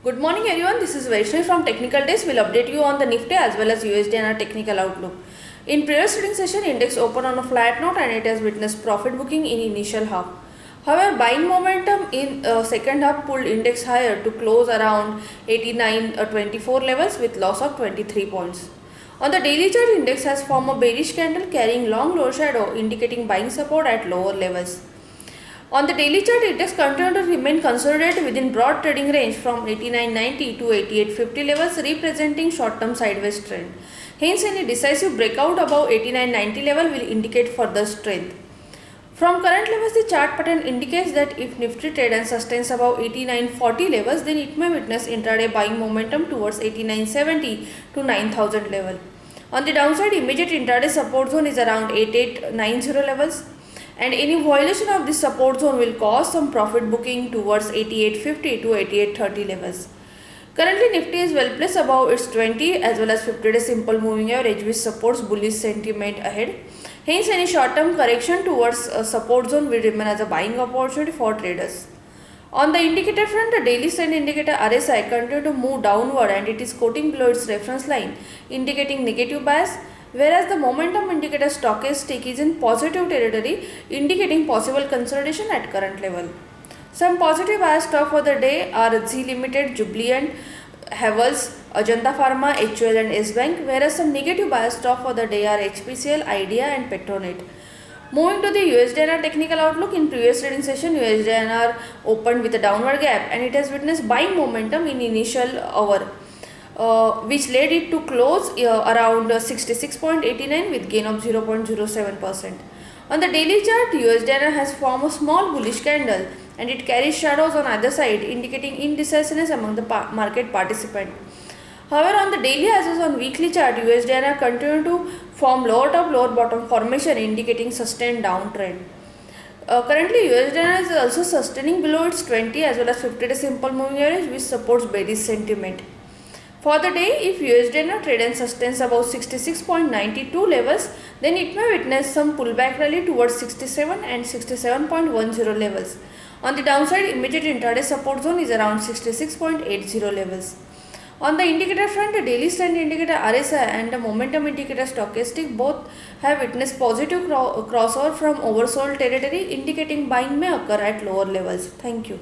Good morning everyone, this is Vaishnavi from Technical Days. We'll update you on the Nifty as well as USD and our technical outlook. In previous trading session, index opened on a flat note and it has witnessed profit booking in initial half. However, buying momentum in second half pulled index higher to close around 89.24 levels with loss of 23 points. On the daily chart, index has formed a bearish candle carrying long low shadow indicating buying support at lower levels. On the daily chart, index continued to remain consolidated within broad trading range from 89.90 to 88.50 levels, representing short-term sideways trend. Hence, any decisive breakout above 89.90 level will indicate further strength. From current levels, the chart pattern indicates that if Nifty trade and sustains above 89.40 levels, then it may witness intraday buying momentum towards 89.70 to 9,000 level. On the downside, immediate intraday support zone is around 8890 levels. And any violation of this support zone will cause some profit booking towards 88.50 to 88.30 levels. Currently, Nifty is well placed above its 20 as well as 50-day simple moving average, which supports bullish sentiment ahead. Hence, any short-term correction towards a support zone will remain as a buying opportunity for traders. On the indicator front, the daily trend indicator RSI continued to move downward and it is quoting below its reference line, indicating negative bias. Whereas the momentum indicator stochastic is in positive territory, indicating possible consolidation at current level. Some positive bias stock for the day are Zee Limited, Jubilant, Havells, Ajanta Pharma, HUL and S Bank, whereas some negative bias stock for the day are HPCL, Idea and Petronet. Moving to the USD/INR technical outlook, in previous trading session, USD/INR opened with a downward gap and it has witnessed buying momentum in initial hour. Which led it to close around 66.89 with gain of 0.07%. On the daily chart, USD/INR has formed a small bullish candle and it carries shadows on either side, indicating indecisiveness among the market participants. However, on the daily as well as on weekly chart, USD/INR continue to form lower top lower bottom formation, indicating sustained downtrend. Currently, USD/INR is also sustaining below its 20 as well as 50-day simple moving average, which supports bearish sentiment. For the day, if USD/INR trade and sustains above 66.92 levels, then it may witness some pullback rally towards 67 and 67.10 levels. On the downside, immediate intraday support zone is around 66.80 levels. On the indicator front, the daily trend indicator RSI and the momentum indicator stochastic both have witnessed positive crossover from oversold territory, indicating buying may occur at lower levels. Thank you.